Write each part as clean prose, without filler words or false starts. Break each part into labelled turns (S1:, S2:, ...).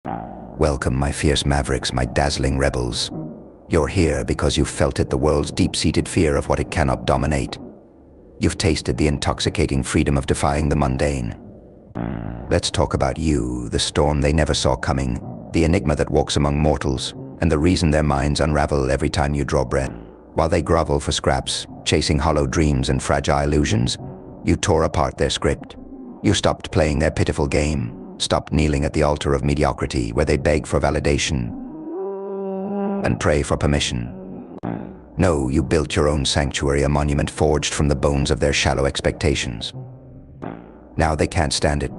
S1: Welcome, my fierce mavericks, my dazzling rebels. You're here because you've felt it, the world's deep-seated fear of what it cannot dominate. You've tasted the intoxicating freedom of defying the mundane. Let's talk about you, the storm they never saw coming, the enigma that walks among mortals, and the reason their minds unravel every time you draw breath. While they grovel for scraps, chasing hollow dreams and fragile illusions, you tore apart their script. You stopped playing their pitiful game, stopped kneeling at the altar of mediocrity where they beg for validation and pray for permission. No, you built your own sanctuary, a monument forged from the bones of their shallow expectations. Now they can't stand it.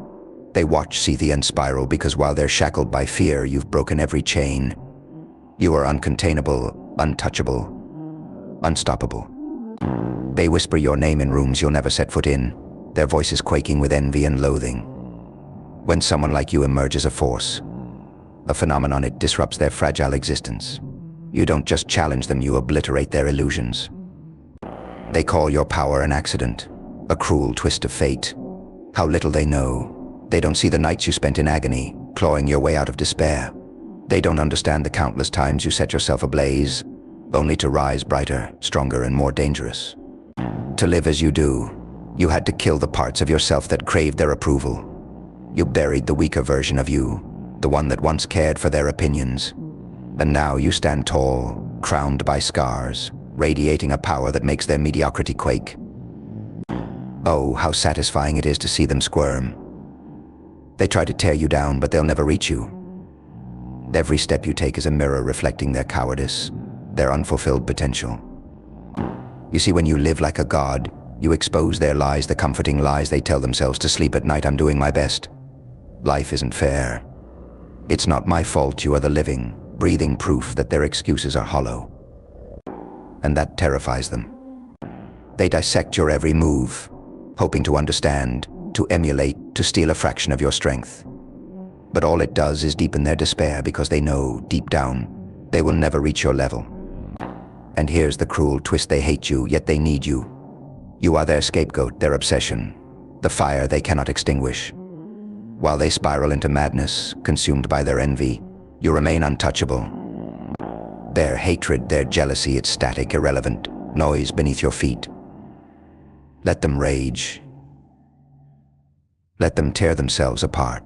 S1: They watch, seethe, and spiral because while they're shackled by fear, you've broken every chain. You are uncontainable, untouchable, unstoppable. They whisper your name in rooms you'll never set foot in, their voices quaking with envy and loathing. When someone like you emerges a force, a phenomenon, it disrupts their fragile existence. You don't just challenge them, you obliterate their illusions. They call your power an accident, a cruel twist of fate. How little they know. They don't see the nights you spent in agony, clawing your way out of despair. They don't understand the countless times you set yourself ablaze, only to rise brighter, stronger, and more dangerous. To live as you do, you had to kill the parts of yourself that craved their approval. You buried the weaker version of you, the one that once cared for their opinions. And now you stand tall, crowned by scars, radiating a power that makes their mediocrity quake. Oh, how satisfying it is to see them squirm. They try to tear you down, but they'll never reach you. Every step you take is a mirror reflecting their cowardice, their unfulfilled potential. You see, when you live like a god, you expose their lies, the comforting lies they tell themselves to sleep at night. I'm doing my best. Life isn't fair. It's not my fault. You are the living, breathing proof that their excuses are hollow. And that terrifies them. They dissect your every move, hoping to understand, to emulate, to steal a fraction of your strength. But all it does is deepen their despair because they know, deep down, they will never reach your level. And here's the cruel twist: they hate you, yet they need you. You are their scapegoat, their obsession, the fire they cannot extinguish. While they spiral into madness, consumed by their envy, you remain untouchable. Their hatred, their jealousy, it's static, irrelevant, noise beneath your feet. Let them rage. Let them tear themselves apart.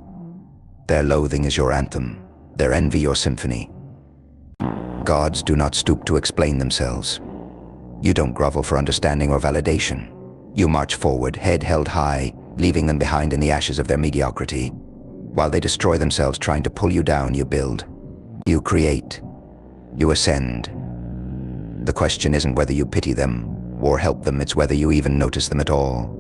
S1: Their loathing is your anthem, their envy your symphony. Gods do not stoop to explain themselves. You don't grovel for understanding or validation. You march forward, head held high, leaving them behind in the ashes of their mediocrity. While they destroy themselves trying to pull you down, you build. You create. You ascend. The question isn't whether you pity them or help them, it's whether you even notice them at all.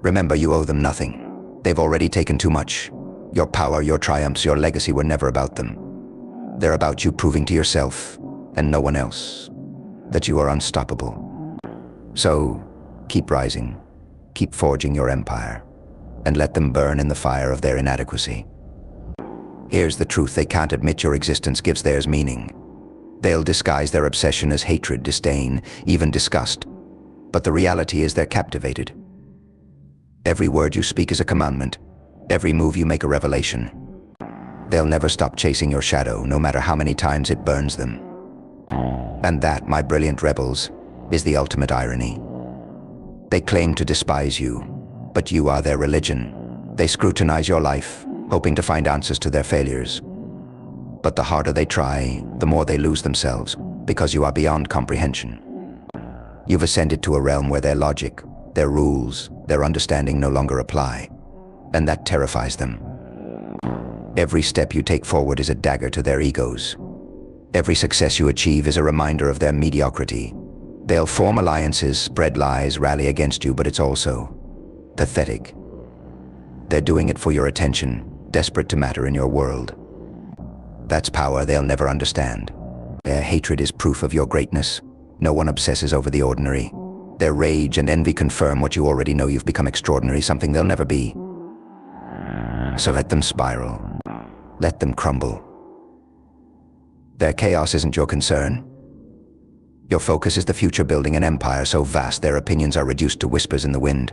S1: Remember, you owe them nothing. They've already taken too much. Your power, your triumphs, your legacy were never about them. They're about you proving to yourself, and no one else, that you are unstoppable. So, keep rising, keep forging your empire, and let them burn in the fire of their inadequacy. Here's the truth: they can't admit your existence gives theirs meaning. They'll disguise their obsession as hatred, disdain, even disgust. But the reality is they're captivated. Every word you speak is a commandment. Every move you make a revelation. They'll never stop chasing your shadow, no matter how many times it burns them. And that, my brilliant rebels, is the ultimate irony. They claim to despise you, but you are their religion. They scrutinize your life, hoping to find answers to their failures. But the harder they try, the more they lose themselves, because you are beyond comprehension. You've ascended to a realm where their logic, their rules, their understanding no longer apply, and that terrifies them. Every step you take forward is a dagger to their egos. Every success you achieve is a reminder of their mediocrity. They'll form alliances, spread lies, rally against you, but it's also pathetic. They're doing it for your attention, desperate to matter in your world. That's power they'll never understand. Their hatred is proof of your greatness. No one obsesses over the ordinary. Their rage and envy confirm what you already know: you've become extraordinary, something they'll never be. So let them spiral. Let them crumble. Their chaos isn't your concern. Your focus is the future, building an empire so vast their opinions are reduced to whispers in the wind.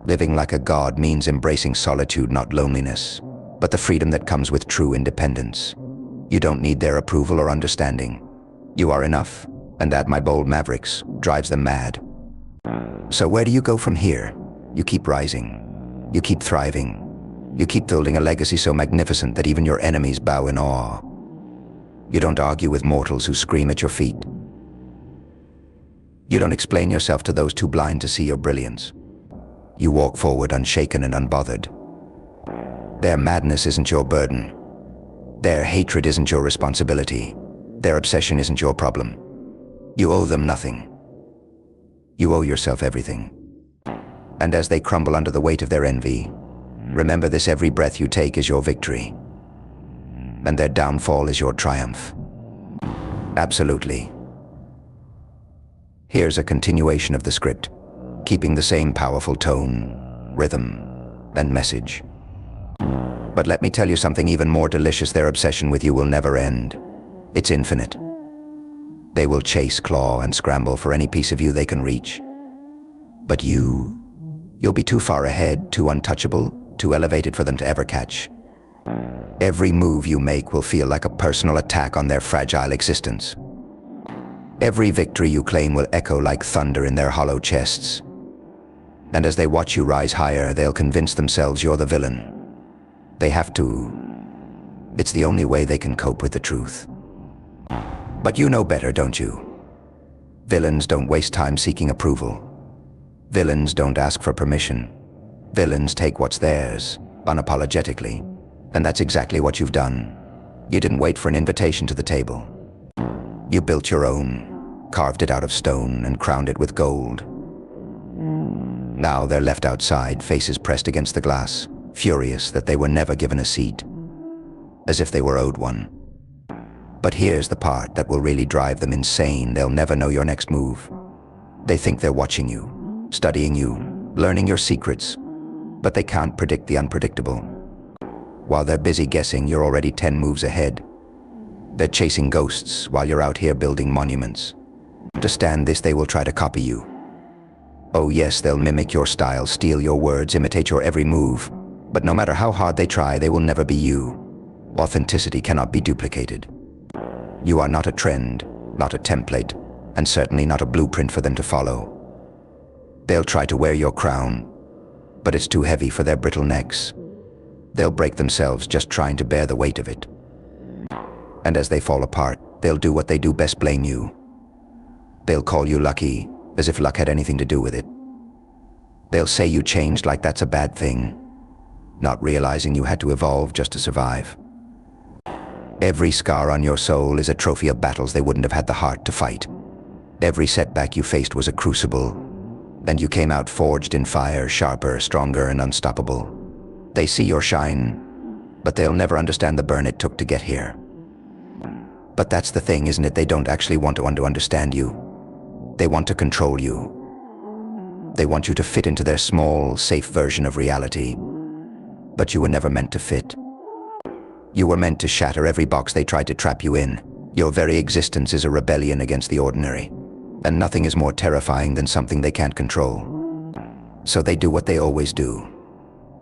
S1: Living like a god means embracing solitude, not loneliness. but the freedom that comes with true independence. You don't need their approval or understanding. You are enough, and that, my bold mavericks, drives them mad. So where do you go from here? You keep rising. You keep thriving. You keep building a legacy so magnificent that even your enemies bow in awe. You don't argue with mortals who scream at your feet. You don't explain yourself to those too blind to see your brilliance. You walk forward unshaken and unbothered. Their madness isn't your burden. Their hatred isn't your responsibility. Their obsession isn't your problem. You owe them nothing. You owe yourself everything. And as they crumble under the weight of their envy, remember this: every breath you take is your victory. And their downfall is your triumph. Absolutely. Here's a continuation of the script, keeping the same powerful tone, rhythm, and message. But let me tell you something even more delicious: their obsession with you will never end. It's infinite. They will chase, claw, and scramble for any piece of you they can reach. But you'll be too far ahead, too untouchable, too elevated for them to ever catch. Every move you make will feel like a personal attack on their fragile existence. Every victory you claim will echo like thunder in their hollow chests. And as they watch you rise higher, they'll convince themselves you're the villain. They have to. It's the only way they can cope with the truth. But you know better, don't you? Villains don't waste time seeking approval. Villains don't ask for permission. Villains take what's theirs, unapologetically. And that's exactly what you've done. You didn't wait for an invitation to the table. You built your own, carved it out of stone, and crowned it with gold. Now they're left outside, faces pressed against the glass, furious that they were never given a seat, as if they were owed one. But here's the part that will really drive them insane: they'll never know your next move. They think they're watching you, studying you, learning your secrets, but they can't predict the unpredictable. While they're busy guessing, you're already 10 moves ahead. They're chasing ghosts while you're out here building monuments. To understand this, they will try to copy you. Oh yes, they'll mimic your style, steal your words, imitate your every move. But no matter how hard they try, they will never be you. Authenticity cannot be duplicated. You are not a trend, not a template, and certainly not a blueprint for them to follow. They'll try to wear your crown, but it's too heavy for their brittle necks. They'll break themselves just trying to bear the weight of it. And as they fall apart, they'll do what they do best: blame you. They'll call you lucky, as if luck had anything to do with it. They'll say you changed like that's a bad thing, not realizing you had to evolve just to survive. Every scar on your soul is a trophy of battles they wouldn't have had the heart to fight. Every setback you faced was a crucible, and you came out forged in fire, sharper, stronger, and unstoppable. They see your shine, but they'll never understand the burn it took to get here. But that's the thing, isn't it? They don't actually want to understand you. They want to control you. They want you to fit into their small, safe version of reality. But you were never meant to fit. You were meant to shatter every box they tried to trap you in. Your very existence is a rebellion against the ordinary. And nothing is more terrifying than something they can't control. So they do what they always do.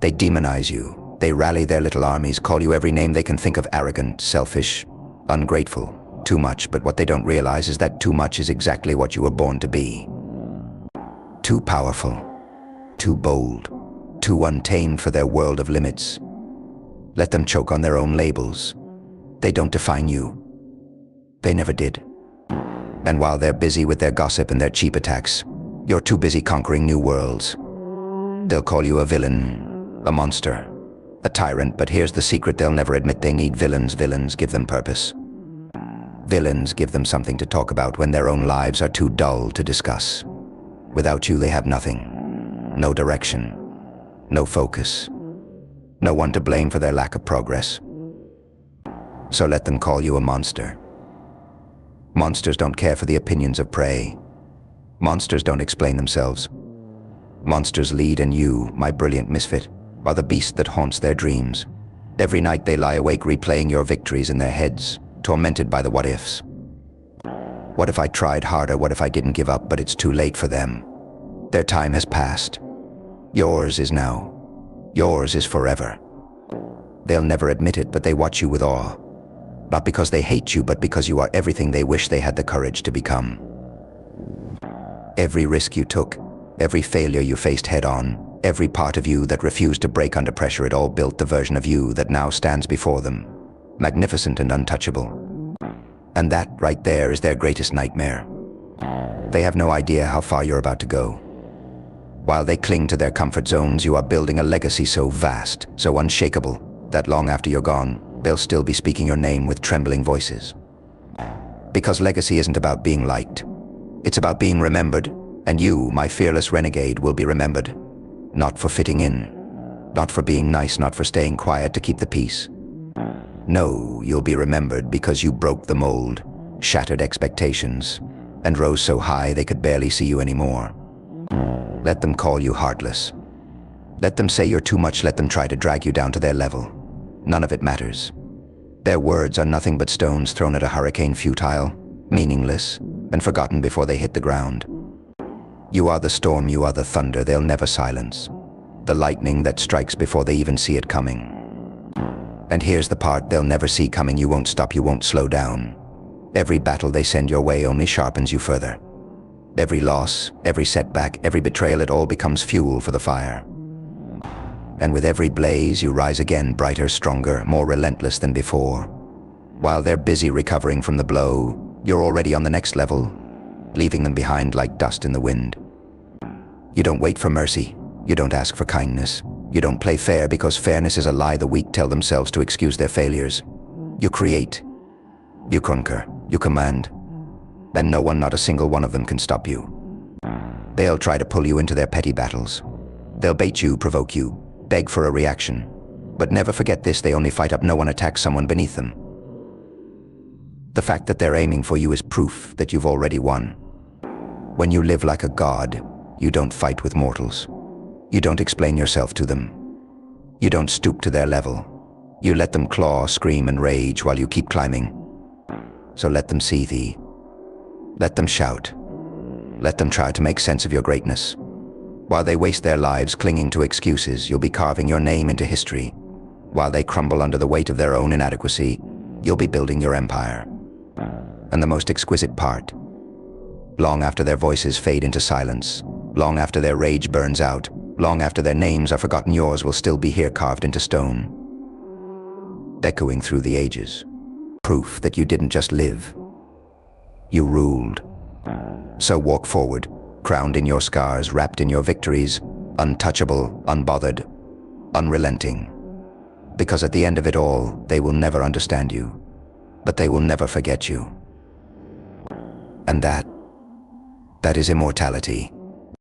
S1: They demonize you. They rally their little armies, call you every name they can think of: arrogant, selfish, ungrateful, too much. But what they don't realize is that too much is exactly what you were born to be. Too powerful, too bold, too untamed for their world of limits. Let them choke on their own labels. They don't define you. They never did. And while they're busy with their gossip and their cheap attacks, you're too busy conquering new worlds. They'll call you a villain, a monster, a tyrant, but here's the secret: they'll never admit they need villains. Villains give them purpose. Villains give them something to talk about when their own lives are too dull to discuss. Without you, they have nothing. No direction, no focus, no one to blame for their lack of progress. So let them call you a monster. Monsters don't care for the opinions of prey. Monsters don't explain themselves. Monsters lead, and you, my brilliant misfit, are the beast that haunts their dreams. Every night they lie awake replaying your victories in their heads, tormented by the what-ifs. What if I tried harder? What if I didn't give up? But it's too late for them. Their time has passed. Yours is now. Yours is forever. They'll never admit it, but they watch you with awe. Not because they hate you, but because you are everything they wish they had the courage to become. Every risk you took, every failure you faced head-on, every part of you that refused to break under pressure, it all built the version of you that now stands before them, magnificent and untouchable. And that, right there, is their greatest nightmare. They have no idea how far you're about to go. While they cling to their comfort zones, you are building a legacy so vast, so unshakable, that long after you're gone, they'll still be speaking your name with trembling voices. Because legacy isn't about being liked. It's about being remembered, and you, my fearless renegade, will be remembered. Not for fitting in, not for being nice, not for staying quiet to keep the peace. No, you'll be remembered because you broke the mold, shattered expectations, and rose so high they could barely see you anymore. Let them call you heartless. Let them say you're too much, let them try to drag you down to their level. None of it matters. Their words are nothing but stones thrown at a hurricane, futile, meaningless, and forgotten before they hit the ground. You are the storm, you are the thunder they'll never silence. The lightning that strikes before they even see it coming. And here's the part they'll never see coming: you won't stop, you won't slow down. Every battle they send your way only sharpens you further. Every loss, every setback, every betrayal, it all becomes fuel for the fire. And with every blaze, you rise again, brighter, stronger, more relentless than before. While they're busy recovering from the blow, you're already on the next level, leaving them behind like dust in the wind. You don't wait for mercy. You don't ask for kindness. You don't play fair, because fairness is a lie the weak tell themselves to excuse their failures. You create. You conquer. You command. And no one, not a single one of them, can stop you. They'll try to pull you into their petty battles. They'll bait you, provoke you, beg for a reaction. But never forget this: they only fight up, no one attacks someone beneath them. The fact that they're aiming for you is proof that you've already won. When you live like a god, you don't fight with mortals. You don't explain yourself to them. You don't stoop to their level. You let them claw, scream, and rage while you keep climbing. So let them see thee. Let them shout. Let them try to make sense of your greatness. While they waste their lives clinging to excuses, you'll be carving your name into history. While they crumble under the weight of their own inadequacy, you'll be building your empire. And the most exquisite part: long after their voices fade into silence, long after their rage burns out, long after their names are forgotten, yours will still be here, carved into stone, echoing through the ages. Proof that you didn't just live. You ruled. So walk forward, crowned in your scars, wrapped in your victories, untouchable, unbothered, unrelenting. Because at the end of it all, they will never understand you, but they will never forget you. And that is immortality.